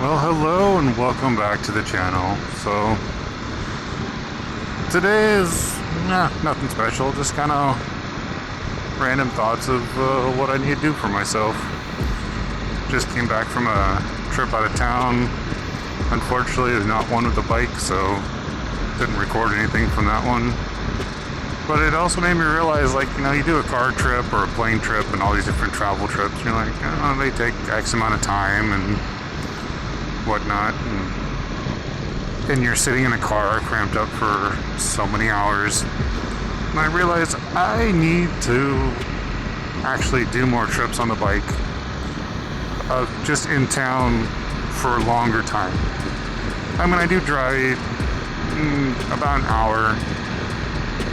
Well, hello and welcome back to the channel. So, today is nothing special, just kind of random thoughts of what I need to do for myself. Just came back from a trip out of town. Unfortunately, it was not one with a bike, so didn't record anything from that one. But it also made me realize, like, you do a car trip or a plane trip and all these different travel trips, and you're like, they take X amount of time and whatnot, and you're sitting in a car cramped up for so many hours. And I realized I need to actually do more trips on the bike, just in town for a longer time. I mean, I do drive about an hour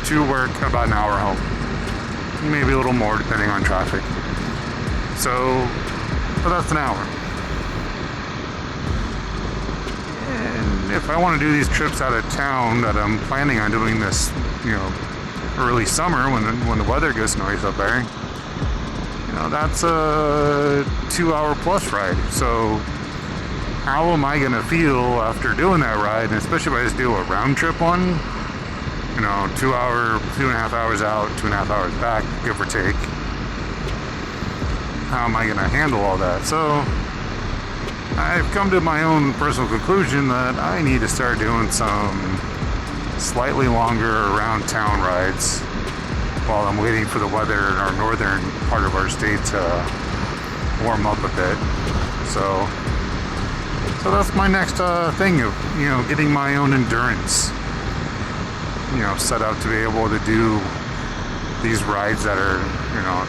to work, about an hour home, maybe a little more depending on traffic. But that's an hour. And if I want to do these trips out of town that I'm planning on doing this, early summer when the weather gets nice up there, that's a 2-hour plus ride. So how am I going to feel after doing that ride? And especially if I just do a round trip one, 2.5 hours out, 2.5 hours back, give or take. How am I going to handle all that? So I've come to my own personal conclusion that I need to start doing some slightly longer around town rides while I'm waiting for the weather in our northern part of our state to warm up a bit. So that's my next thing of, getting my own endurance, set out to be able to do these rides that are,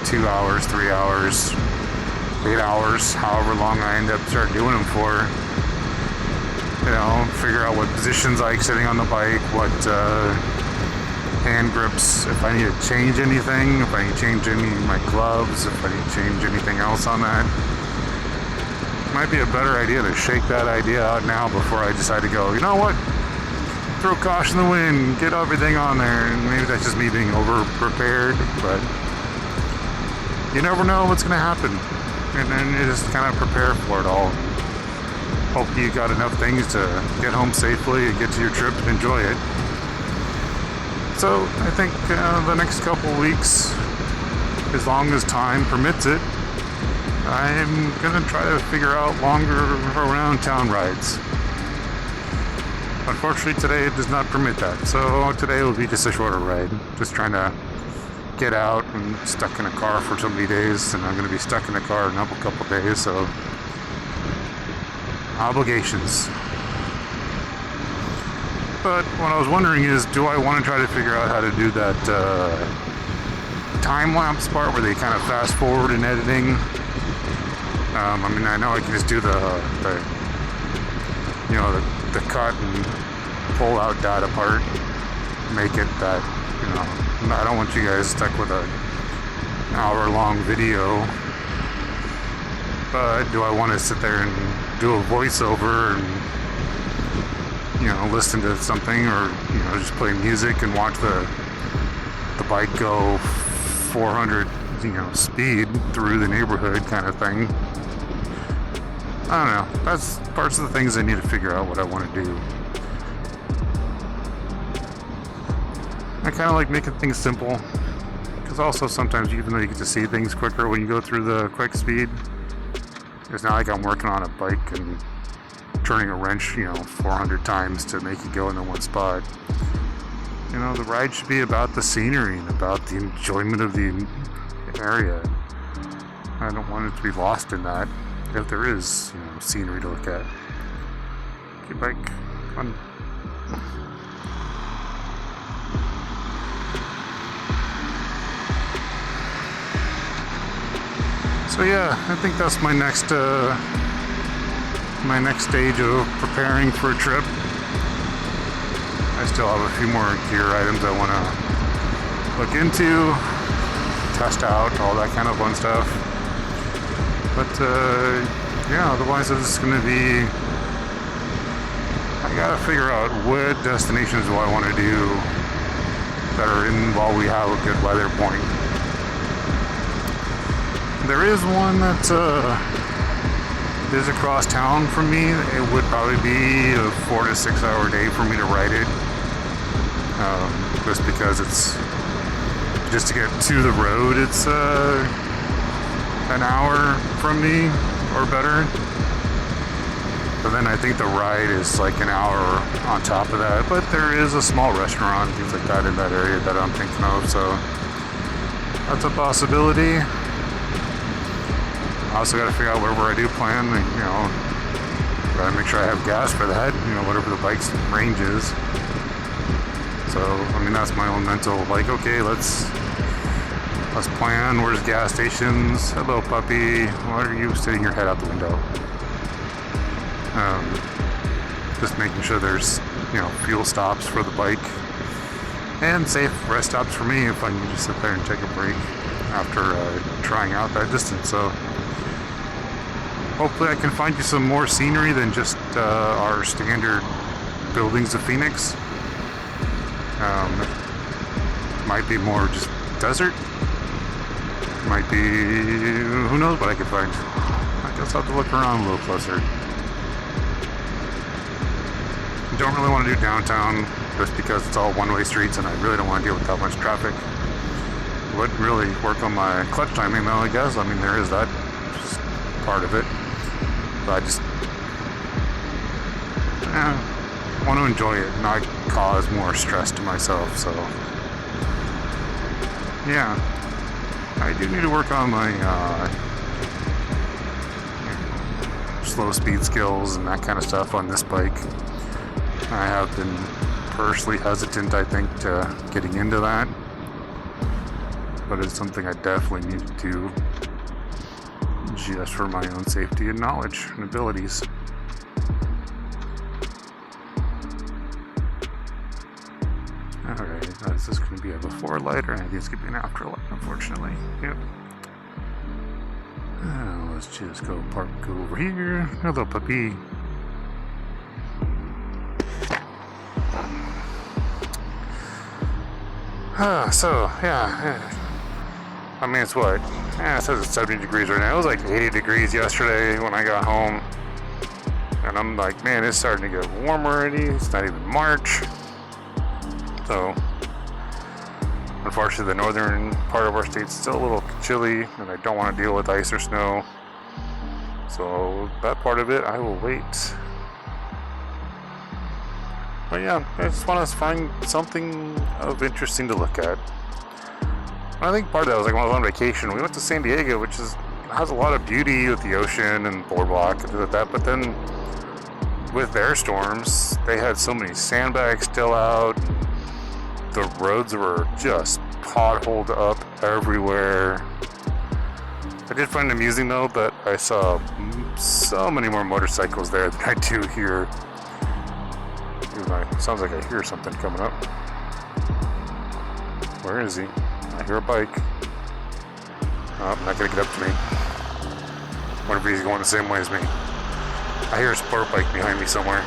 2 hours, 3 hours, 8 hours, however long I end up start doing them for. Figure out what positions I like sitting on the bike, what hand grips, if I need to change anything, if I need to change any of my gloves, if I need to change anything else on that. Might be a better idea to shake that idea out now before I decide to go, you know what? Throw caution to the wind, get everything on there. And maybe that's just me being over prepared, but you never know what's going to happen. And then you just kind of prepare for it all. Hope you got enough things to get home safely and get to your trip and enjoy it. So I think the next couple weeks, as long as time permits it, I'm going to try to figure out longer around town rides. Unfortunately, today it does not permit that. So today will be just a shorter ride. Just trying to get out and stuck in a car for so many days, and I'm going to be stuck in a car in a couple days, so obligations. But what I was wondering is, do I want to try to figure out how to do that time-lapse part where they kind of fast forward in editing? I know I can just do the cut and pull out data part, make it that, I don't want you guys stuck with an hour-long video. But do I want to sit there and do a voiceover and, listen to something, or, just play music and watch the bike go 400, speed through the neighborhood kind of thing? I don't know. That's parts of the things I need to figure out what I want to do. I kind of like making things simple, because also sometimes, even though you get to see things quicker when you go through the quick speed, it's not like I'm working on a bike and turning a wrench, 400 times to make it go in the one spot. The ride should be about the scenery and about the enjoyment of the area. I don't want it to be lost in that, if there is, scenery to look at. Okay, bike, come on. So yeah, I think that's my next stage of preparing for a trip. I still have a few more gear items I want to look into, test out, all that kind of fun stuff. But otherwise it's going to be, I gotta figure out what destinations do I want to do that are in while we have a good weather point. There is one that is across town from me, it would probably be a 4 to 6 hour day for me to ride it. Just because it's just to get to the road, it's an hour from me or better. But then I think the ride is like an hour on top of that. But there is a small restaurant, things like that in that area that I'm thinking of, so that's a possibility. I also got to figure out wherever I do plan, gotta make sure I have gas for that, whatever the bike's range is. So, I mean, that's my own mental, like, okay, let's plan. Where's gas stations? Hello, puppy. Why are you sitting your head out the window? Just making sure there's, fuel stops for the bike and safe rest stops for me if I can just sit there and take a break after trying out that distance. So, hopefully I can find you some more scenery than just our standard buildings of Phoenix. Might be more just desert. Might be, who knows what I could find. I guess I'll have to look around a little closer. Don't really want to do downtown just because it's all one-way streets and I really don't want to deal with that much traffic. Would really work on my clutch timing though, I guess. I mean, there is that just part of it. But I just want to enjoy it, not cause more stress to myself. So yeah, I do need to work on my slow speed skills and that kind of stuff on this bike. I have been personally hesitant, I think, to getting into that, but it's something I definitely need to do just for my own safety and knowledge and abilities. Alright, is this going to be a before light, or I think it's going to be an after light, unfortunately. Yep. Let's just go over here. Hello, puppy. So, yeah. I mean, it's what? It says it's 70 degrees right now. It was like 80 degrees yesterday when I got home. And I'm like, man, it's starting to get warmer already. It's not even March. So, unfortunately, the northern part of our state's still a little chilly, and I don't want to deal with ice or snow. So, that part of it, I will wait. But yeah, I just want to find something of interesting to look at. I think part of that was like when I was on vacation. We went to San Diego, which has a lot of beauty with the ocean and boardwalk and things like that. But then with their storms, they had so many sandbags still out. The roads were just potholed up everywhere. I did find it amusing though that I saw so many more motorcycles there than I do here. Sounds like I hear something coming up. Where is he? I hear a bike. Oh, not gonna get up to me. Wonder if he's going the same way as me. I hear a sport bike behind me somewhere.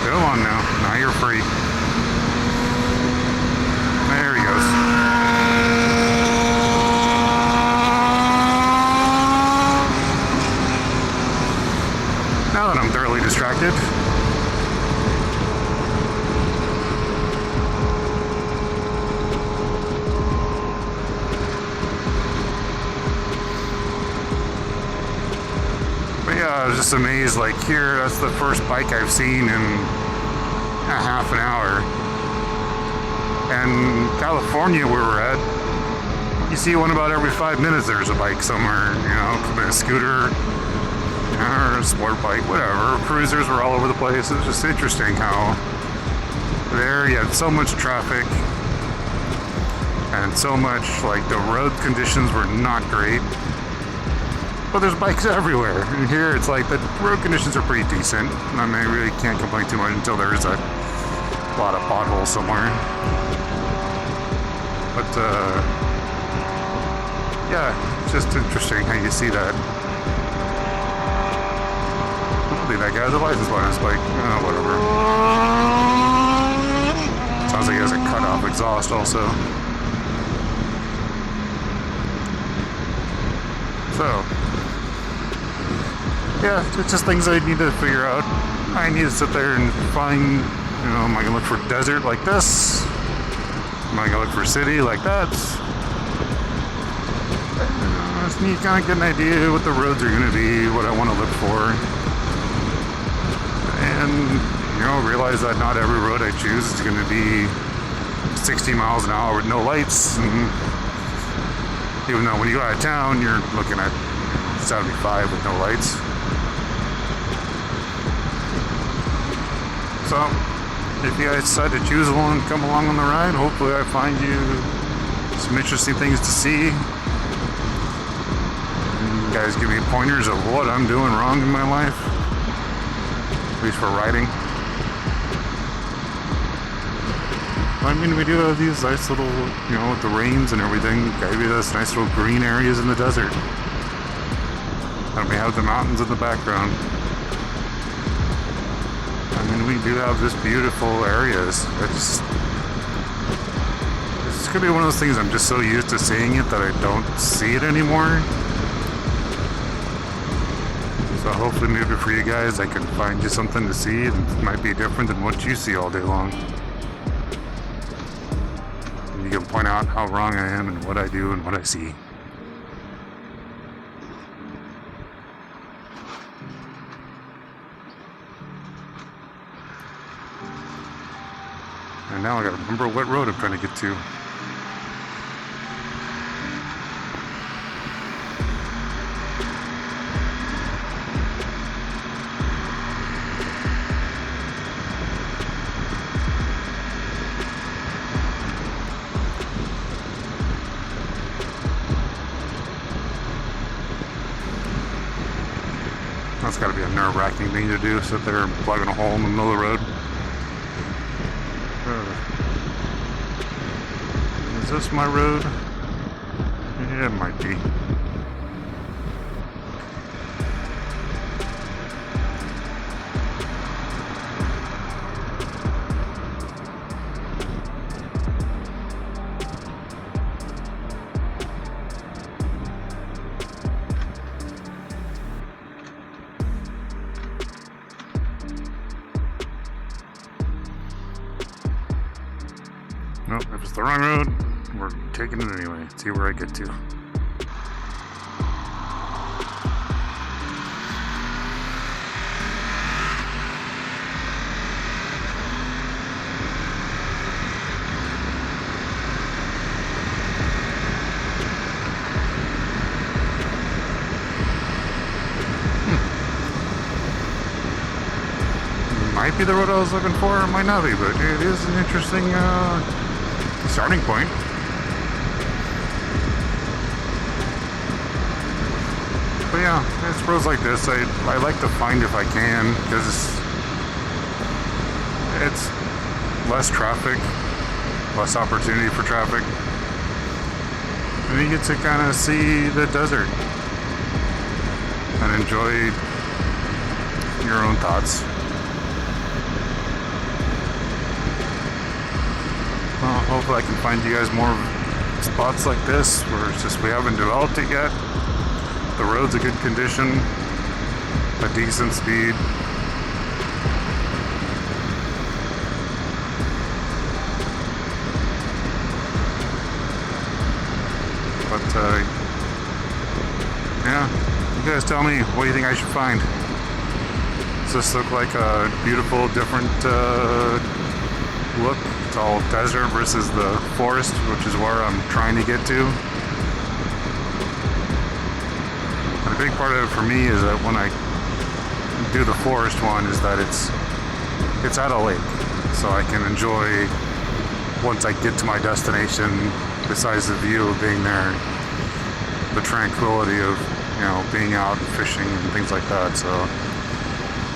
Come on now. Now you're free. There he goes. Now that I'm thoroughly distracted. But yeah, I was just amazed, like here, that's the first bike I've seen in a half an hour. And California, where we're at, you see one about every 5 minutes. There's a bike somewhere, could be a scooter, or a sport bike, whatever. Cruisers were all over the place. It was just interesting how there you had so much traffic and so much, like, the road conditions were not great. But there's bikes everywhere. And here it's like the road conditions are pretty decent. I mean, I really can't complain too much until there is a lot of potholes somewhere. But yeah, it's just interesting how you see that. think that guy has a license plate on his bike. Whatever. Sounds like he has a cut-off exhaust also. So, yeah, it's just things I need to figure out. I need to sit there and find, am I going to look for desert like this? Am I going to look for city like that? I just need to kind of get an idea what the roads are going to be, what I want to look for. And, realize that not every road I choose is going to be 60 miles an hour with no lights. And even though when you go out of town, you're looking at 75 with no lights. So, if you guys decide to choose one, come along on the ride. Hopefully I find you some interesting things to see. You guys give me pointers of what I'm doing wrong in my life. At least for riding. I mean, we do have these nice little, with the rains and everything, maybe those nice little green areas in the desert. And we have the mountains in the background. I mean, we do have this beautiful areas. It's gonna be one of those things I'm just so used to seeing it that I don't see it anymore. So hopefully maybe for you guys I can find you something to see that might be different than what you see all day long. And you can point out how wrong I am and what I do and what I see. And now I gotta remember what road I'm trying to get to. That's gotta be a nerve-wracking thing to do, sit there and plugging a hole in the middle of the road. Is this my road? Yeah, it might be. Nope, if it's the wrong road, we're taking it anyway. See where I get to. Might be the road I was looking for, it might not be, but it is an interesting starting point. But yeah, it's roads like this I like to find if I can, because it's less traffic, less opportunity for traffic, and you get to kind of see the desert and enjoy your own thoughts. Well, hopefully I can find you guys more spots like this where it's just we haven't developed it yet. The road's a good condition, a decent speed. But yeah, you guys tell me, what do you think I should find? Does this look like a beautiful, different look? It's all desert versus the forest, which is where I'm trying to get to. And a big part of it for me is that when I do the forest one is that it's at a lake, so I can enjoy once I get to my destination, besides the view of being there, the tranquility of being out and fishing and things like that. So,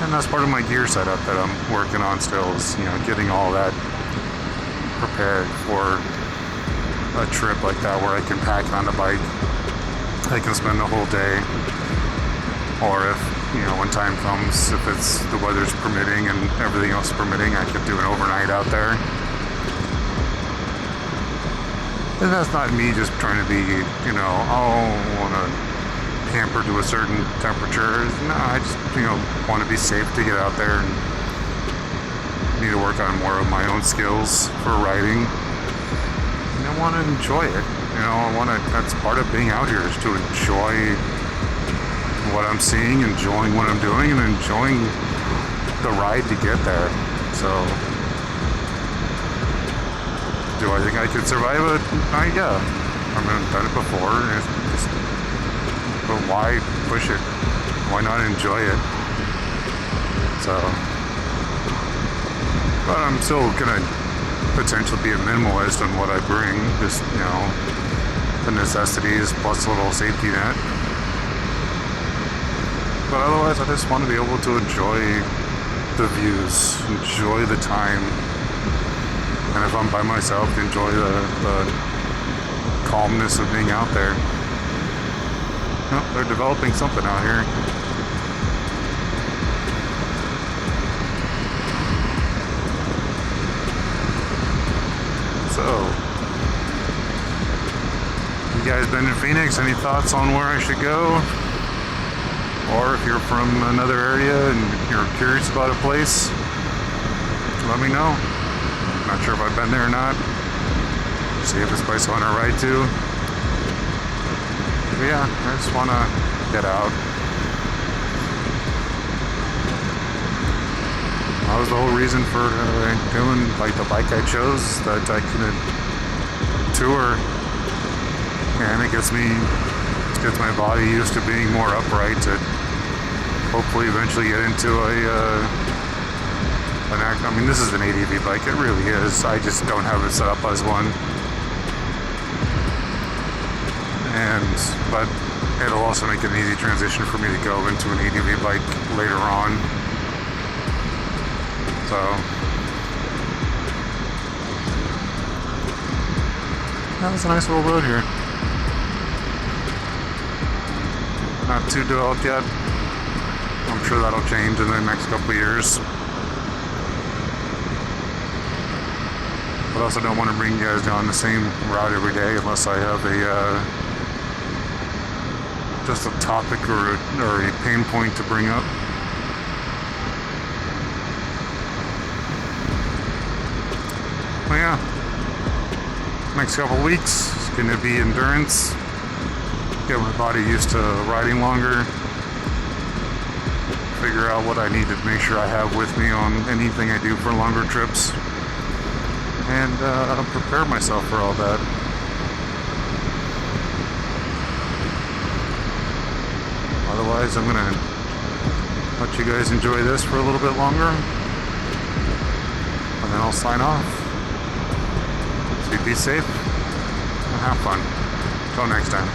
and that's part of my gear setup that I'm working on still is getting all that prepared for a trip like that where I can pack on a bike. I can spend the whole day, or if when time comes, if it's the weather's permitting and everything else permitting, I could do an overnight out there. And that's not me just trying to be, I want to camper to a certain temperature. No, I just, want to be safe to get out there and need to work on more of my own skills for riding. And I want to enjoy it. That's part of being out here, is to enjoy what I'm seeing, enjoying what I'm doing, and enjoying the ride to get there. So, do I think I could survive it? Yeah. I've done it before. But why push it? Why not enjoy it? So, but I'm still gonna potentially be a minimalist on what I bring. Just, the necessities plus a little safety net. But otherwise, I just want to be able to enjoy the views, enjoy the time. And if I'm by myself, enjoy the calmness of being out there. Oh, they're developing something out here. So, you guys been in Phoenix? Any thoughts on where I should go? Or if you're from another area and you're curious about a place, let me know. Not sure if I've been there or not. See if this place I want to ride to. But yeah, I just want to get out. That was the whole reason for doing the bike I chose, that I could tour, and it gets my body used to being more upright to hopefully eventually get into this is an ADV bike, it really is. I just don't have it set up as one. But it'll also make it an easy transition for me to go into an ADV bike later on. So, that was a nice little road here. Not too developed yet. I'm sure that'll change in the next couple of years. But I also don't want to bring you guys down the same route every day unless I have just a topic or a pain point to bring up. Well, yeah, next couple of weeks is going to be endurance. Get my body used to riding longer. Figure out what I need to make sure I have with me on anything I do for longer trips. And prepare myself for all that. Otherwise, I'm going to let you guys enjoy this for a little bit longer. And then I'll sign off. So you be safe and have fun. Until next time.